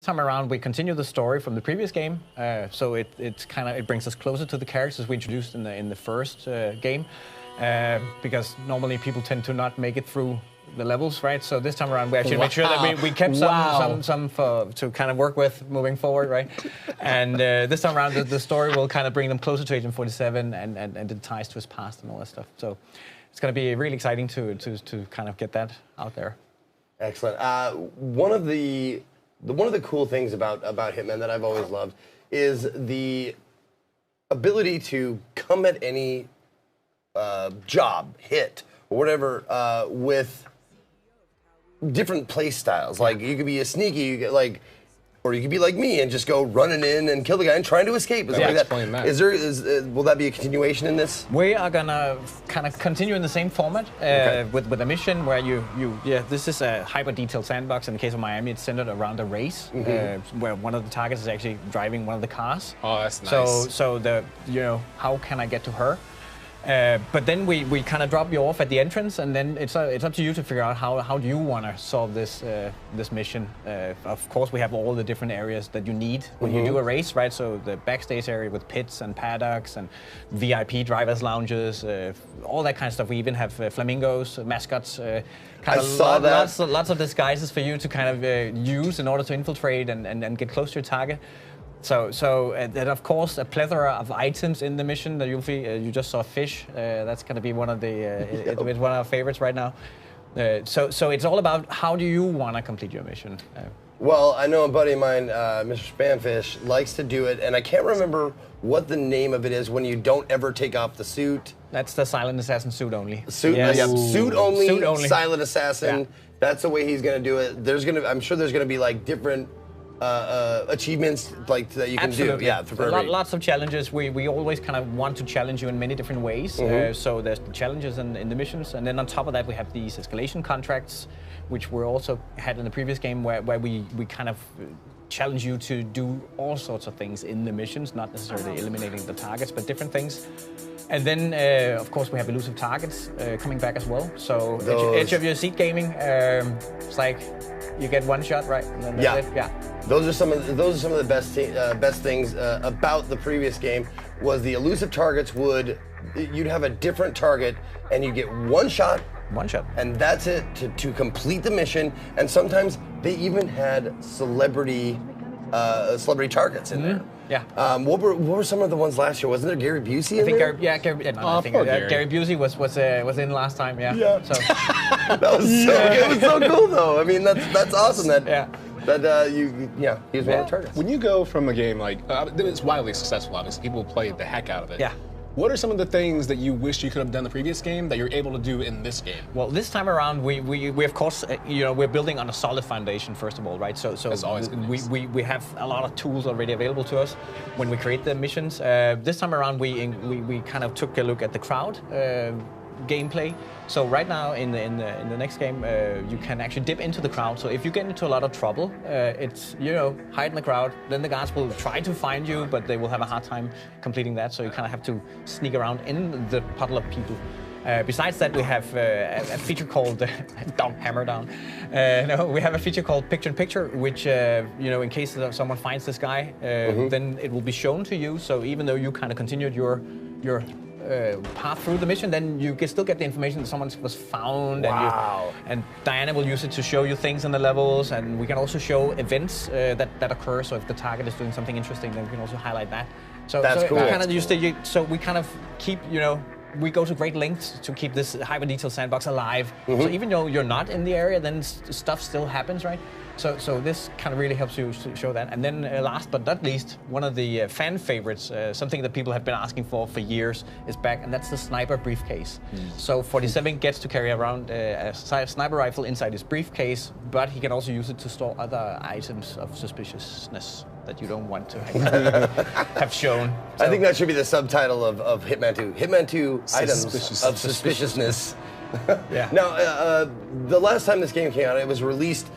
Time around, we continue the story from the previous game, so it brings us closer to the characters we introduced in the first game, because normally people tend to not make it through the levels, right? So this time around, we actually made sure that we kept some to kind of work with moving forward, right? And this time around, the story will kind of bring them closer to Agent 47 and the ties to his past and all that stuff. So it's going to be really exciting to kind of get that out there. Excellent. One of the cool things about Hitman that I've always loved is the ability to come at any job, hit, or whatever with different play styles. Like, you could be a sneaky, you get like, or you could be like me and just go running in and kill the guy and trying to escape. Is will that be a continuation in this? We are gonna kind of continue in the same format with a mission where this is a hyper detailed sandbox. In the case of Miami, it's centered around a race where one of the targets is actually driving one of the cars. Oh, that's nice. So how can I get to her? But then we kind of drop you off at the entrance, and then it's up to you to figure out how do you want to solve this mission. Of course, we have all the different areas that you need when you do a race, right? So the backstage area with pits and paddocks and VIP drivers' lounges, all that kind of stuff. We even have flamingos, mascots. Lots of disguises for you to kind of use in order to infiltrate and get close to your target. So and of course, a plethora of items in the mission that you'll see. You just saw fish. That's going to be one of the it's one of our favorites right now. So it's all about how do you want to complete your mission. Well, I know a buddy of mine, Mr. Spamfish, likes to do it, and I can't remember what the name of it is when you don't ever take off the suit. That's the Silent Assassin suit only. Suit only. Silent Assassin. Yeah. That's the way he's going to do it. I'm sure there's going to be like different achievements like that you can do. Yeah, lots of challenges. We always kind of want to challenge you in many different ways. So there's the challenges in the missions, and then on top of that we have these escalation contracts, which we also had in the previous game, where we kind of challenge you to do all sorts of things in the missions, not necessarily eliminating the targets, but different things. And then, of course, we have elusive targets coming back as well. So edge of your seat gaming, it's like you get one shot, right? And then that's it. Yeah. Those are some of the best things about the previous game. Was the elusive targets you'd have a different target and you get one shot. One shot. And that's it to complete the mission. And sometimes they even had celebrity targets in there. Yeah. What were some of the ones last year? Wasn't there Gary Busey in there? Gary Busey was in last time. Yeah. Yeah. So that was it was so cool though. I mean, that's awesome. He was one of the targets. When you go from a game like it's widely successful, obviously people play the heck out of it. Yeah. What are some of the things that you wish you could have done the previous game that you're able to do in this game? Well, this time around, we of course, we're building on a solid foundation first of all, right? So that's always good news. We have a lot of tools already available to us when we create the missions. This time around, we kind of took a look at the crowd gameplay. So right now in the next game, you can actually dip into the crowd. So if you get into a lot of trouble, it's hide in the crowd. Then the guards will try to find you, but they will have a hard time completing that. So you kind of have to sneak around in the puddle of people. Besides that, we have a feature called Hammer Down. We have a feature called Picture in Picture, which in case someone finds this guy, then it will be shown to you. So even though you kind of continued your path through the mission, then you can still get the information that someone was found. Wow. And Diana will use it to show you things in the levels, and we can also show events that occur. So if the target is doing something interesting, then we can also highlight that. So that's cool. We kind of keep we go to great lengths to keep this hyper detailed sandbox alive. So even though you're not in the area, then stuff still happens, right? So this kind of really helps you show that. And then last but not least, one of the fan favorites, something that people have been asking for years, is back, and that's the sniper briefcase. So 47 gets to carry around a sniper rifle inside his briefcase, but he can also use it to store other items of suspiciousness that you don't want to have shown. So I think that should be the subtitle of Hitman 2. Hitman 2 items of suspiciousness. Yeah. Now, the last time this game came out, it was released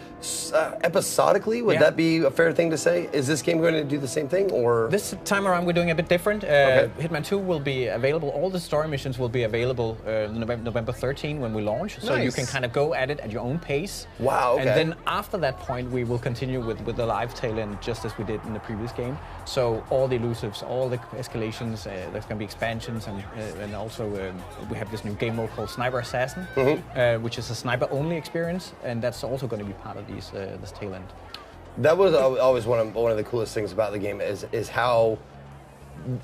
episodically. Would Yeah. that be a fair thing to say? Is this game going to do the same thing, or This time around, we're doing a bit different. Okay. Hitman 2 will be available. All the story missions will be available November 13 when we launch. So you Nice. can kind of go at it at your own pace. Wow, okay. And then after that point, we will continue with the live tail end, just as we did in the previous game. So all the elusives, all the escalations, there's going to be expansions, and also we have this new game mode called Sniper Assassin, which is a sniper-only experience, and that's also going to be part of this tail end. that was always one of the coolest things about the game is how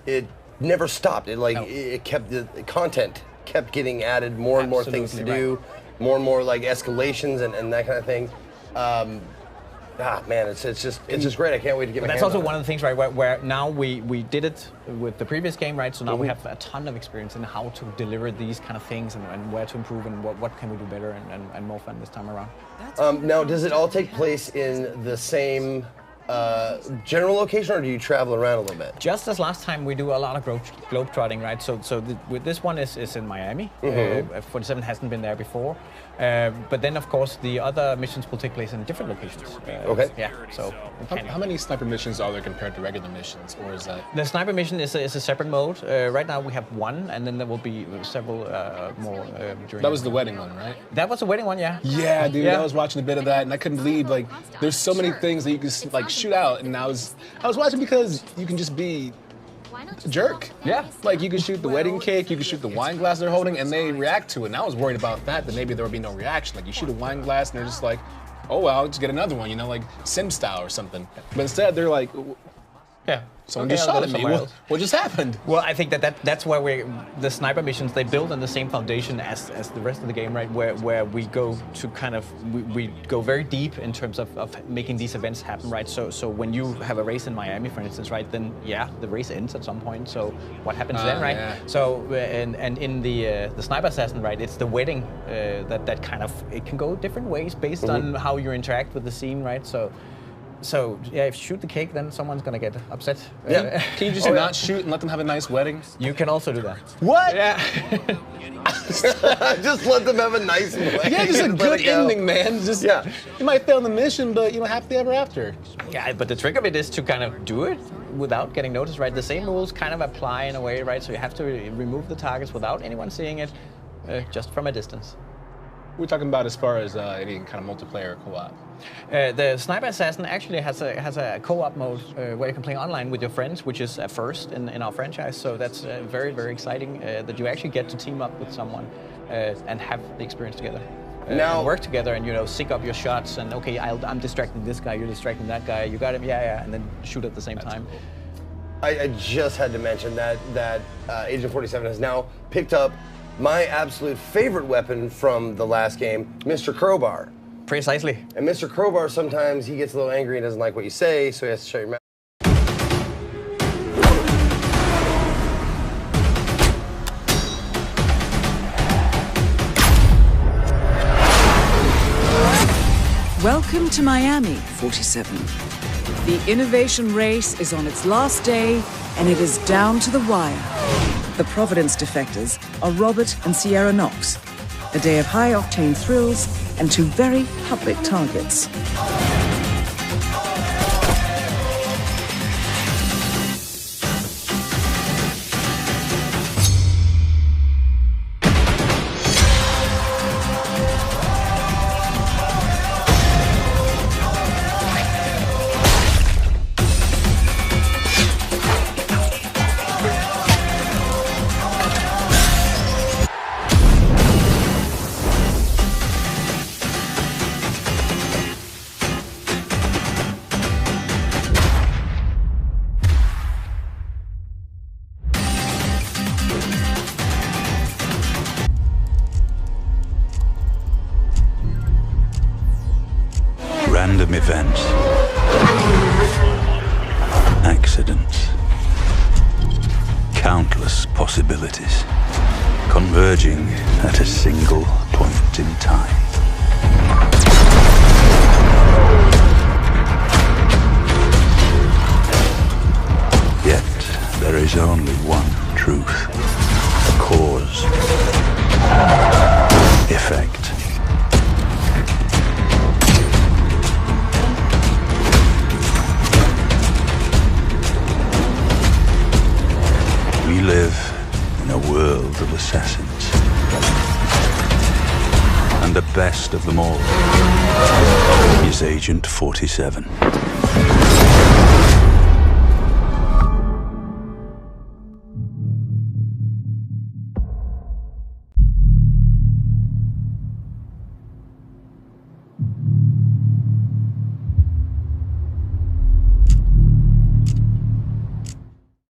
it never stopped. It No. it kept the content kept getting added, more and more things to Absolutely do, more and more like escalations and that kind of thing. Man, it's just great. I can't wait to get my That's hands also on one it. of the things, right, where now we did it with the previous game, right? So now we have a ton of experience in how to deliver these kind of things and where to improve and what can we do better and more fun this time around. Now, does it all take place in the same general location, or do you travel around a little bit? Just as last time, we do a lot of globetrotting, right? So with this one is in Miami. 47 hasn't been there before. But then, of course, the other missions will take place in different locations. Okay. Yeah, so we can- How many sniper missions are there compared to regular missions, or is that? The sniper mission is a separate mode. Right now we have one, and then there will be several more during. That was the wedding one, right? That was the wedding one, yeah. Yeah, dude. Yeah. I was watching a bit of that, and I couldn't believe like there's so many things that you can like shoot out, and I was watching because you can just be a jerk. Yeah. Like you can shoot the wedding cake, you can shoot the wine glass they're holding, and they react to it. And I was worried about that maybe there would be no reaction. Like you shoot a wine glass, and they're just like, oh well, I'll just get another one, you know, like Sim style or something. But instead, they're like, Yeah. someone Okay, just I'll shot go at me. somewhere What, else. what just happened? Well, I think that's where the sniper missions, they build on the same foundation as the rest of the game, right? Where we go to kind of we go very deep in terms of making these events happen, right? So when you have a race in Miami, for instance, right? Then yeah, the race ends at some point. So what happens then, right? Yeah. So and in the sniper assassin, right? It's the wedding that kind of it can go different ways based on how you interact with the scene, right? So yeah, if you shoot the cake, then someone's gonna get upset. Yeah. Can you just not shoot and let them have a nice wedding? You can also do that. What? Yeah. Just let them have a nice wedding. Yeah, just a and let good it go. ending, man. Just Yeah. You might fail the mission, but you know, happily ever after. Yeah, but the trick of it is to kind of do it without getting noticed, right? The same rules kind of apply in a way, right? So you have to remove the targets without anyone seeing it, just from a distance. We're talking about as far as any kind of multiplayer co-op. The Sniper Assassin actually has a co-op mode where you can play online with your friends, which is a first in our franchise. So that's very, very exciting that you actually get to team up with someone and have the experience together. Now- and work together and, you know, sync up your shots and, okay, I'm distracting this guy, you're distracting that guy, you got him, yeah, and then shoot at the same time. I just had to mention that Agent 47 has now picked up my absolute favorite weapon from the last game, Mr. Crowbar. Precisely. And Mr. Crowbar, sometimes he gets a little angry and doesn't like what you say, so he has to shut your mouth. Welcome to Miami, 47. The innovation race is on its last day, and it is down to the wire. The Providence defectors are Robert and Sierra Knox. A day of high-octane thrills and two very public targets. Random events, accidents, countless possibilities converging at a single point in time. Yet there is only one truth: cause, effect. best of them all is Agent 47.